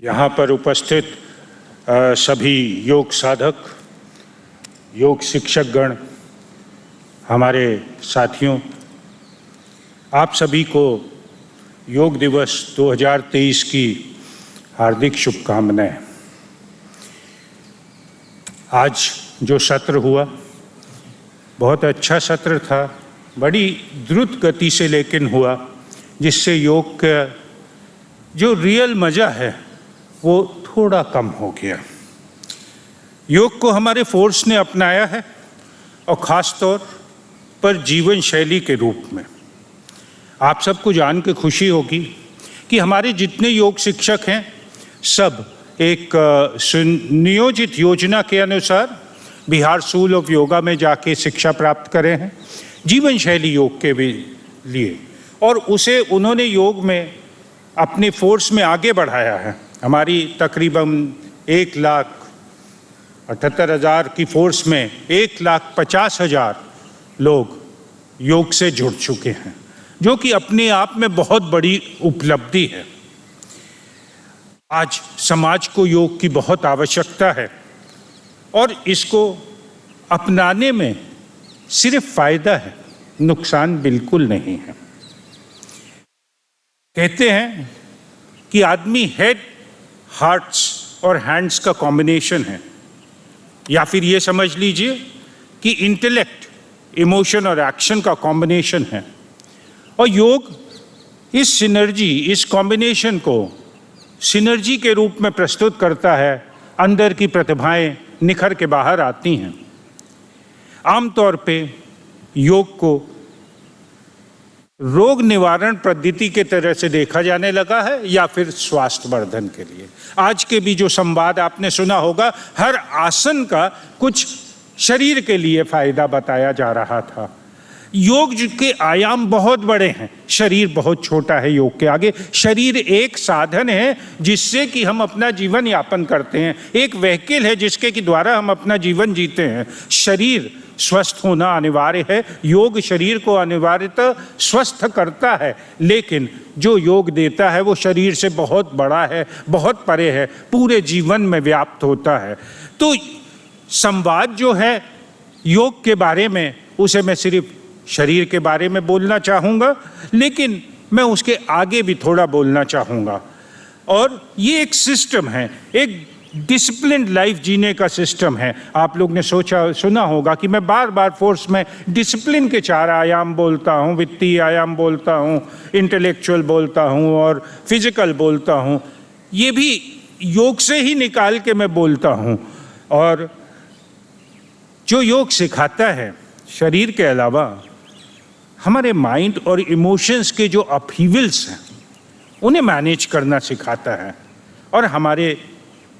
यहाँ पर उपस्थित सभी योग साधक, योग शिक्षकगण, हमारे साथियों, आप सभी को योग दिवस 2023 की हार्दिक शुभकामनाएं। आज जो सत्र हुआ बहुत अच्छा सत्र था, बड़ी द्रुत गति से लेकिन हुआ, जिससे योग का जो रियल मज़ा है वो थोड़ा कम हो गया। योग को हमारे फोर्स ने अपनाया है और ख़ास तौर पर जीवन शैली के रूप में। आप सबको जान के खुशी होगी कि हमारे जितने योग शिक्षक हैं सब एक सुनियोजित योजना के अनुसार बिहार स्कूल ऑफ योगा में जाके शिक्षा प्राप्त करे हैं जीवन शैली योग के भी लिए, और उसे उन्होंने योग में अपने फोर्स में आगे बढ़ाया है। हमारी तकरीबन 1,78,000 की फोर्स में 1,50,000 लोग योग से जुड़ चुके हैं, जो कि अपने आप में बहुत बड़ी उपलब्धि है। आज समाज को योग की बहुत आवश्यकता है और इसको अपनाने में सिर्फ फायदा है, नुकसान बिल्कुल नहीं है। कहते हैं कि आदमी हेड, हार्ट्स और हैंड्स का कॉम्बिनेशन है, या फिर ये समझ लीजिए कि इंटेलेक्ट, इमोशन और एक्शन का कॉम्बिनेशन है। और योग इस सिनर्जी, इस कॉम्बिनेशन को सिनर्जी के रूप में प्रस्तुत करता है। अंदर की प्रतिभाएं निखर के बाहर आती हैं। आमतौर पे योग को रोग निवारण पद्धति के तरह से देखा जाने लगा है या फिर स्वास्थ्य वर्धन के लिए। आज के भी जो संवाद आपने सुना होगा, हर आसन का कुछ शरीर के लिए फायदा बताया जा रहा था। योग के आयाम बहुत बड़े हैं, शरीर बहुत छोटा है योग के आगे। शरीर एक साधन है जिससे कि हम अपना जीवन यापन करते हैं, एक व्हीकल है जिसके कि द्वारा हम अपना जीवन जीते हैं। शरीर स्वस्थ होना अनिवार्य है। योग शरीर को अनिवार्यतः स्वस्थ करता है, लेकिन जो योग देता है वो शरीर से बहुत बड़ा है, बहुत परे है, पूरे जीवन में व्याप्त होता है। तो संवाद जो है योग के बारे में, उसे मैं सिर्फ शरीर के बारे में बोलना चाहूँगा, लेकिन मैं उसके आगे भी थोड़ा बोलना चाहूँगा। और ये एक सिस्टम है, एक डिसिप्लिन्ड लाइफ जीने का सिस्टम है। आप लोग ने सुना होगा कि मैं बार बार फोर्स में डिसिप्लिन के 4 आयाम बोलता हूँ, वित्तीय आयाम बोलता हूँ, इंटेलेक्चुअल बोलता हूँ और फिजिकल बोलता हूँ। ये भी योग से ही निकाल के मैं बोलता हूँ। और जो योग सिखाता है, शरीर के अलावा हमारे माइंड और इमोशंस के जो अपहीवल्स हैं उन्हें मैनेज करना सिखाता है। और हमारे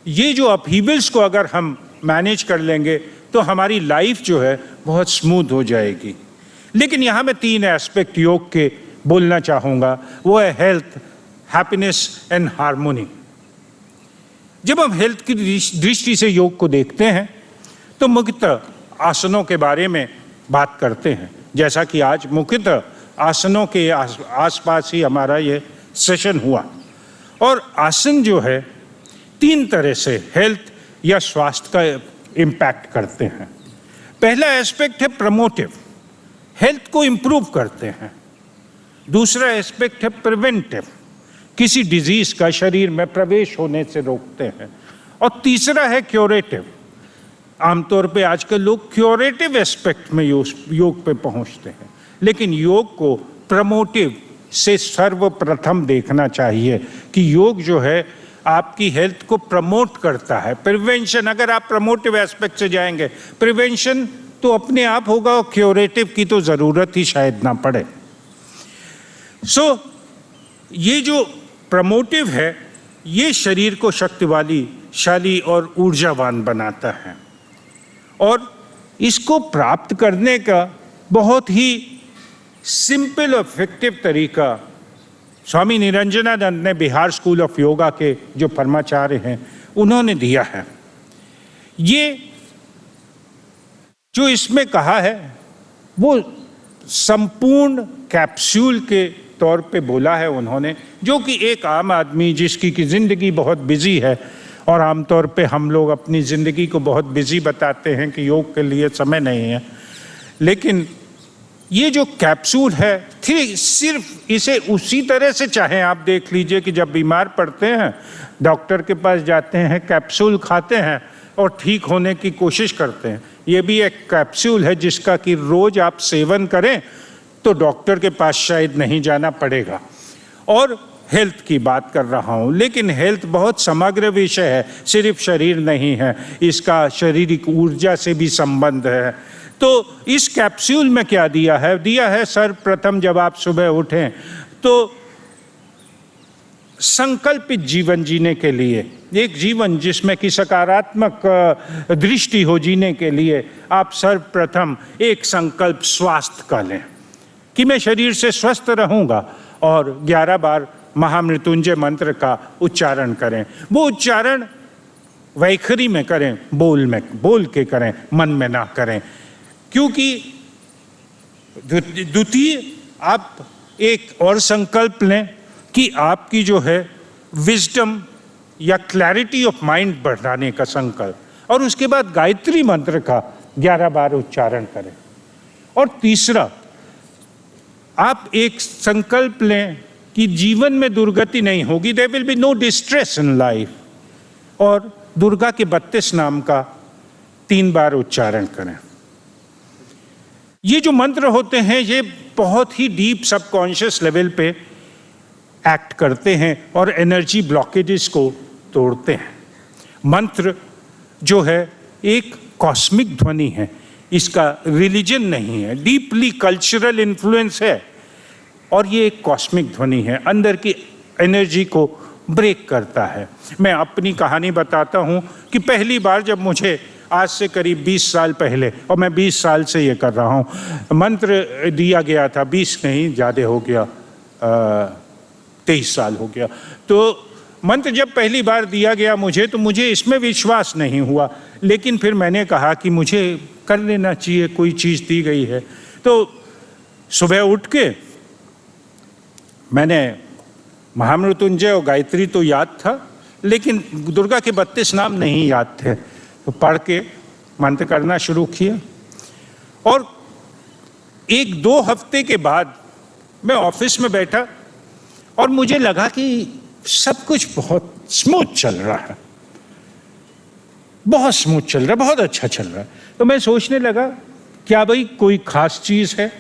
ये जो अपहीवल्स को अगर हम मैनेज कर लेंगे तो हमारी लाइफ जो है बहुत स्मूथ हो जाएगी। लेकिन यहाँ मैं 3 एस्पेक्ट योग के बोलना चाहूँगा। वो है हेल्थ, हैप्पीनेस एंड हार्मोनी। जब हम हेल्थ की दृष्टि से योग को देखते हैं तो मुख्यतः आसनों के बारे में बात करते हैं, जैसा कि आज मुख्यतः आसनों के आसपास ही हमारा ये सेशन हुआ। और आसन जो है 3 तरह से हेल्थ या स्वास्थ्य का इम्पैक्ट करते हैं। पहला एस्पेक्ट है प्रमोटिव, हेल्थ को इम्प्रूव करते हैं। दूसरा एस्पेक्ट है प्रिवेंटिव, किसी डिजीज का शरीर में प्रवेश होने से रोकते हैं। और तीसरा है क्यूरेटिव, आमतौर पे आजकल लोग क्यूरेटिव एस्पेक्ट में योग पे पहुंचते हैं, लेकिन योग को प्रमोटिव से सर्वप्रथम देखना चाहिए कि योग जो है आपकी हेल्थ को प्रमोट करता है। प्रिवेंशन, अगर आप प्रमोटिव एस्पेक्ट से जाएंगे, प्रिवेंशन तो अपने आप होगा और क्यूरेटिव की तो ज़रूरत ही शायद ना पड़े। ये जो प्रमोटिव है ये शरीर को शक्तिशाली और ऊर्जावान बनाता है। और इसको प्राप्त करने का बहुत ही सिंपल और इफेक्टिव तरीका स्वामी निरंजनानंद ने बिहार स्कूल ऑफ योगा के जो परमाचार्य हैं उन्होंने दिया है। ये जो इसमें कहा है वो संपूर्ण कैप्सूल के तौर पे बोला है उन्होंने, जो कि एक आम आदमी जिसकी की ज़िंदगी बहुत बिजी है, और आमतौर पे हम लोग अपनी ज़िंदगी को बहुत बिजी बताते हैं कि योग के लिए समय नहीं है, लेकिन ये जो कैप्सूल है सिर्फ इसे उसी तरह से चाहे आप देख लीजिए कि जब बीमार पड़ते हैं डॉक्टर के पास जाते हैं, कैप्सूल खाते हैं और ठीक होने की कोशिश करते हैं। ये भी एक कैप्सूल है जिसका कि रोज आप सेवन करें तो डॉक्टर के पास शायद नहीं जाना पड़ेगा। और हेल्थ की बात कर रहा हूँ, लेकिन हेल्थ बहुत समग्र विषय है, सिर्फ शरीर नहीं है, इसका शारीरिक ऊर्जा से भी संबंध है। तो इस कैप्सूल में क्या दिया है सर्वप्रथम जब आप सुबह उठें तो संकल्पित जीवन जीने के लिए, एक जीवन जिसमें कि सकारात्मक दृष्टि हो जीने के लिए आप सर्वप्रथम एक संकल्प स्वास्थ्य का लें कि मैं शरीर से स्वस्थ रहूंगा, और 11 बार महामृत्युंजय मंत्र का उच्चारण करें। वो उच्चारण वैखरी में करें, बोल के करें, मन में ना करें, क्योंकि द्वितीय आप एक और संकल्प लें कि आपकी जो है विजडम या क्लैरिटी ऑफ माइंड बढ़ाने का संकल्प, और उसके बाद गायत्री मंत्र का 11 बार उच्चारण करें। और तीसरा आप एक संकल्प लें कि जीवन में दुर्गति नहीं होगी, there will be no distress in life, और दुर्गा के 32 नाम का 3 बार उच्चारण करें। ये जो मंत्र होते हैं ये बहुत ही डीप सबकॉन्शियस लेवल पे एक्ट करते हैं और एनर्जी ब्लॉकेजेस को तोड़ते हैं। मंत्र जो है एक कॉस्मिक ध्वनि है, इसका रिलीजन नहीं है, डीपली कल्चरल इन्फ्लुएंस है, और ये एक कॉस्मिक ध्वनि है, अंदर की एनर्जी को ब्रेक करता है। मैं अपनी कहानी बताता हूँ कि पहली बार जब मुझे आज से करीब 20 साल पहले, और मैं 20 साल से ये कर रहा हूँ, मंत्र दिया गया था, 20 नहीं ज़्यादा हो गया, 23 साल हो गया। तो मंत्र जब पहली बार दिया गया मुझे, तो मुझे इसमें विश्वास नहीं हुआ, लेकिन फिर मैंने कहा कि मुझे कर लेना चाहिए, कोई चीज़ दी गई है। तो सुबह उठ के मैंने महामृत्युंजय और गायत्री तो याद था, लेकिन दुर्गा के 32 नाम नहीं याद थे, तो पढ़ के मंत्र करना शुरू किया। और 1-2 हफ्ते के बाद मैं ऑफिस में बैठा और मुझे लगा कि सब कुछ बहुत स्मूथ चल रहा है, बहुत स्मूथ चल रहा है, बहुत अच्छा चल रहा है। तो मैं सोचने लगा क्या भाई कोई खास चीज़ है,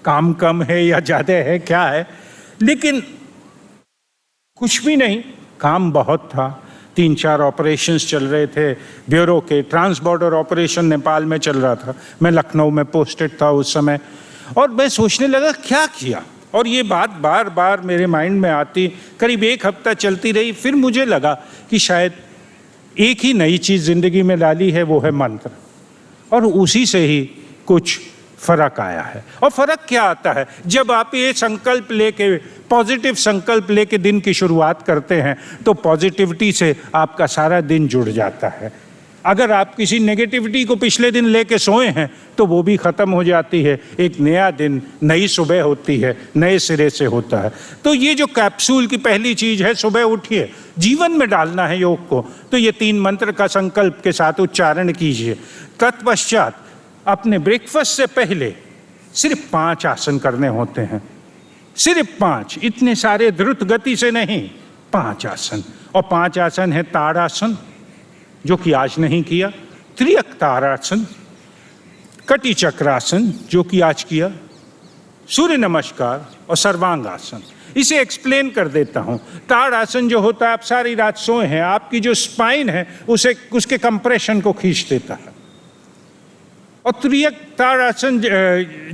काम कम है या ज़्यादा है, क्या है? लेकिन कुछ भी नहीं, काम बहुत था। 3-4 ऑपरेशंस चल रहे थे ब्यूरो के, ट्रांस बॉर्डर ऑपरेशन नेपाल में चल रहा था, मैं लखनऊ में पोस्टेड था उस समय। और मैं सोचने लगा क्या किया, और ये बात बार बार मेरे माइंड में आती, करीब 1 हफ्ता चलती रही। फिर मुझे लगा कि शायद एक ही नई चीज़ ज़िंदगी में डाली है, वो है मंत्र, और उसी से ही कुछ फर्क आया है। और फर्क क्या आता है? जब आप ये संकल्प लेके, पॉजिटिव संकल्प लेके दिन की शुरुआत करते हैं, तो पॉजिटिविटी से आपका सारा दिन जुड़ जाता है। अगर आप किसी नेगेटिविटी को पिछले दिन लेके सोए हैं तो वो भी ख़त्म हो जाती है, एक नया दिन, नई सुबह होती है, नए सिरे से होता है। तो ये जो कैप्सूल की पहली चीज़ है, सुबह उठिए, जीवन में डालना है योग को, तो ये 3 मंत्र का संकल्प के साथ उच्चारण कीजिए। तत्पश्चात अपने ब्रेकफास्ट से पहले सिर्फ 5 आसन करने होते हैं, सिर्फ 5, इतने सारे द्रुत गति से नहीं, 5 आसन। और 5 आसन है ताड़ासन, जो कि आज नहीं किया, त्रियक ताड़ासन, कटी चक्रासन, जो कि आज किया, सूर्य नमस्कार और सर्वांगासन। इसे एक्सप्लेन कर देता हूँ। ताड़ासन जो होता है, आप सारी रात सोए हैं, आपकी जो स्पाइन है उसे, उसके कंप्रेशन को खींच देता है। और त्रियक ताड़ासन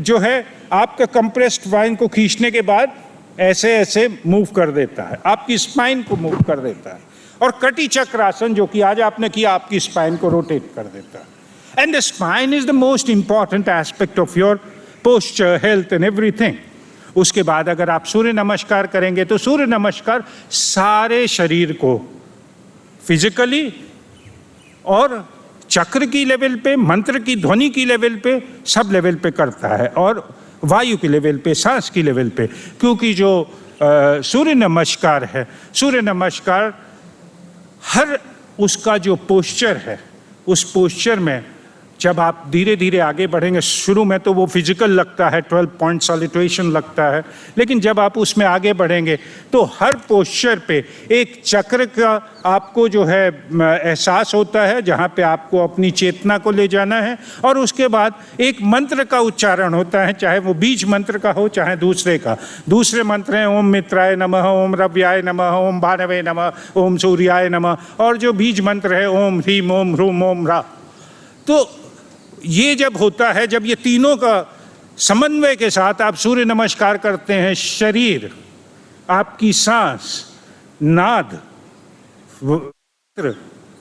जो है, आपका कंप्रेस्ड स्पाइन को खींचने के बाद ऐसे ऐसे मूव कर देता है, आपकी स्पाइन को मूव कर देता है। और कटी चक्रासन जो कि आज आपने किया, आपकी स्पाइन को रोटेट कर देता है। And the spine is the most important aspect of your posture, health and everything. उसके बाद अगर आप सूर्य नमस्कार करेंगे तो सूर्य नमस्कार सारे शरीर को फिजिकली और चक्र की लेवल पे, मंत्र की ध्वनि की लेवल पे, सब लेवल पे करता है, और वायु के लेवल पे, सांस की लेवल पे, क्योंकि जो सूर्य नमस्कार है, सूर्य नमस्कार हर उसका जो पोस्चर है, उस पोस्चर में जब आप धीरे धीरे आगे बढ़ेंगे, शुरू में तो वो फिजिकल लगता है, 12 पॉइंट सैल्यूटेशन लगता है, लेकिन जब आप उसमें आगे बढ़ेंगे तो हर पोस्चर पे एक चक्र का आपको जो है एहसास होता है, जहाँ पे आपको अपनी चेतना को ले जाना है, और उसके बाद एक मंत्र का उच्चारण होता है, चाहे वो बीज मंत्र का हो चाहे दूसरे का। दूसरे मंत्र हैं ओम मित्राय नमः, ओम रव्याय नमः, ओम भानवे नमः, ओम सूर्याय नमः, और जो बीज मंत्र है ओम ह्रीम ओम ह्रूम ओम रा। तो ये जब होता है, जब ये तीनों का समन्वय के साथ आप सूर्य नमस्कार करते हैं, शरीर, आपकी सांस, नाद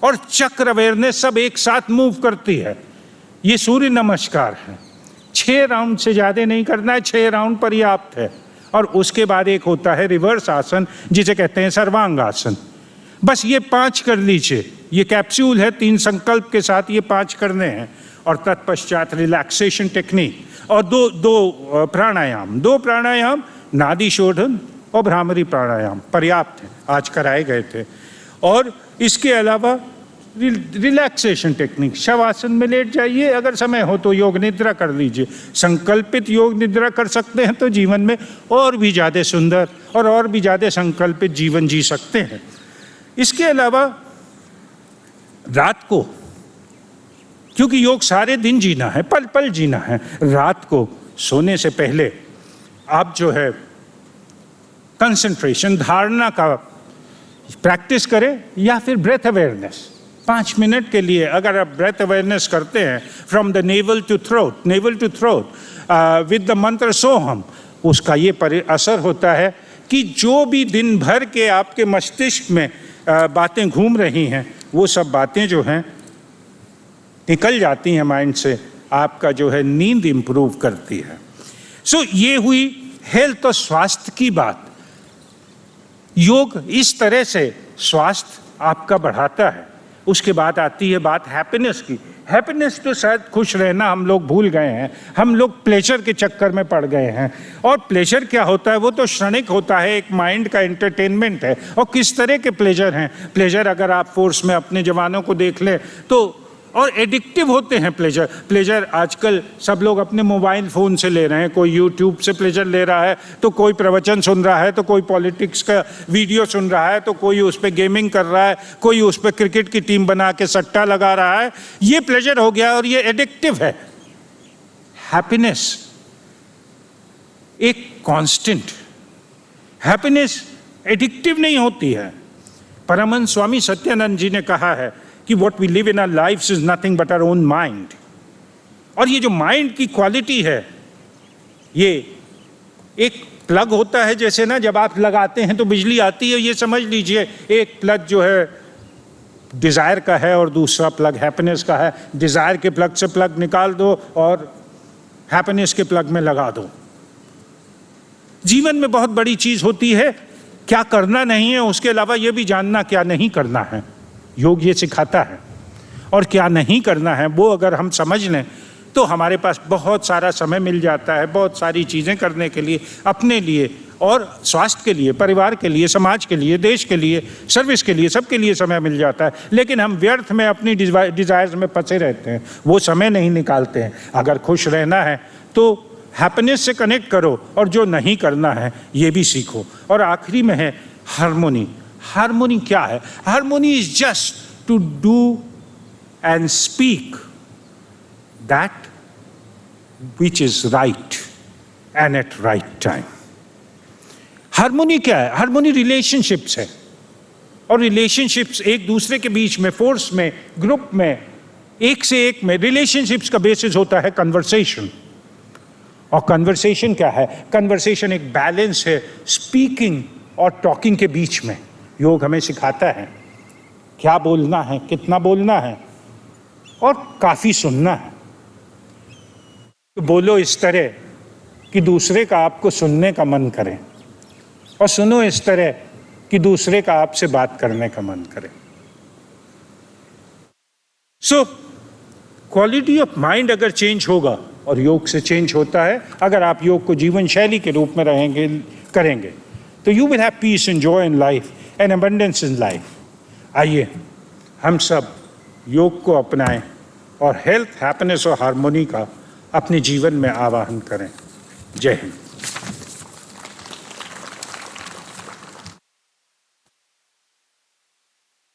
और चक्र अवेयरनेस सब एक साथ मूव करती है, ये सूर्य नमस्कार है। 6 राउंड से ज़्यादा नहीं करना है, 6 राउंड पर्याप्त है। और उसके बाद एक होता है रिवर्स आसन, जिसे कहते हैं सर्वांग आसन। बस ये 5 कर लीजिए, ये कैप्सूल है, 3 संकल्प के साथ ये 5 करने हैं। और तत्पश्चात रिलैक्सेशन टेक्निक और दो प्राणायाम, 2 प्राणायाम, नाड़ी शोधन और भ्रामरी प्राणायाम पर्याप्त है, आज कराए गए थे। और इसके अलावा रिलैक्सेशन टेक्निक, शवासन में लेट जाइए, अगर समय हो तो योग निद्रा कर लीजिए। संकल्पित योग निद्रा कर सकते हैं तो जीवन में और भी ज़्यादा सुंदर और भी ज़्यादा संकल्पित जीवन जी सकते हैं। इसके अलावा रात को, क्योंकि योग सारे दिन जीना है, पल पल जीना है, रात को सोने से पहले आप जो है कंसंट्रेशन, धारणा का प्रैक्टिस करें, या फिर ब्रेथ अवेयरनेस 5 मिनट के लिए अगर आप ब्रेथ अवेयरनेस करते हैं from the navel to throat with the mantra Soham, उसका ये असर होता है कि जो भी दिन भर के आपके मस्तिष्क में बातें घूम रही हैं, वो सब बातें जो हैं निकल जाती हैं माइंड से, आपका जो है नींद इंप्रूव करती है। सो ये हुई हेल्थ और स्वास्थ्य की बात। योग इस तरह से स्वास्थ्य आपका बढ़ाता है। उसके बाद आती है बात हैप्पीनेस की। हैप्पीनेस तो शायद खुश रहना हम लोग भूल गए हैं, हम लोग प्लेजर के चक्कर में पड़ गए हैं। और प्लेजर क्या होता है, वो तो क्षणिक होता है, एक माइंड का एंटरटेनमेंट है। और किस तरह के प्लेजर हैं? प्लेजर अगर आप फोर्स में अपने जवानों को देख लें तो और एडिक्टिव होते हैं प्लेजर आजकल सब लोग अपने मोबाइल फ़ोन से ले रहे हैं। कोई यूट्यूब से प्लेजर ले रहा है, तो कोई प्रवचन सुन रहा है, तो कोई पॉलिटिक्स का वीडियो सुन रहा है, तो कोई उस पर गेमिंग कर रहा है, कोई उस पर क्रिकेट की टीम बना के सट्टा लगा रहा है। ये प्लेजर हो गया और ये एडिक्टिव है। हैप्पीनेस एक कांस्टेंट, हैप्पीनेस एडिक्टिव नहीं होती है। परमहंस स्वामी सत्यानंद जी ने कहा है कि what we live in our lives is nothing but our own mind। और ये जो माइंड की क्वालिटी है, ये एक प्लग होता है, जैसे ना जब आप लगाते हैं तो बिजली आती है, ये समझ लीजिए एक प्लग जो है डिज़ायर का है और दूसरा प्लग हैप्पीनेस का है। डिज़ायर के प्लग से प्लग निकाल दो और हैप्पीनेस के प्लग में लगा दो। जीवन में बहुत बड़ी चीज़ होती है क्या करना नहीं है, उसके अलावा ये भी जानना क्या नहीं करना है। योग ये सिखाता है। और क्या नहीं करना है वो अगर हम समझ लें तो हमारे पास बहुत सारा समय मिल जाता है, बहुत सारी चीज़ें करने के लिए, अपने लिए और स्वास्थ्य के लिए, परिवार के लिए, समाज के लिए, देश के लिए, सर्विस के लिए, सबके लिए समय मिल जाता है। लेकिन हम व्यर्थ में अपनी डिज़ायर्स में फंसे रहते हैं, वो समय नहीं निकालते हैं। अगर खुश रहना है तो हैप्पीनेस से कनेक्ट करो और जो नहीं करना है ये भी सीखो। और आखिरी में है हार्मोनी। हार्मोनी क्या है? Harmony is just to do and speak that which is right and at right time. Harmony क्या है? हार्मोनी रिलेशनशिप्स है। और रिलेशनशिप्स एक दूसरे के बीच में, फोर्स में, ग्रुप में, एक से एक में, रिलेशनशिप्स का बेसिस होता है कन्वर्सेशन। और कन्वर्सेशन क्या है? कन्वर्सेशन एक बैलेंस है स्पीकिंग और टॉकिंग के बीच में। योग हमें सिखाता है क्या बोलना है, कितना बोलना है और काफ़ी सुनना है। तो बोलो इस तरह कि दूसरे का आपको सुनने का मन करे, और सुनो इस तरह कि दूसरे का आपसे बात करने का मन करे। सो क्वालिटी ऑफ माइंड अगर चेंज होगा, और योग से चेंज होता है अगर आप योग को जीवन शैली के रूप में करेंगे, तो you will have piece and joy in life and abundance in life. आइए हम सब योग को अपनाएं और हेल्थ, हैप्पीनेस और हार्मोनी का अपने जीवन में आवाहन करें। जय हिंद।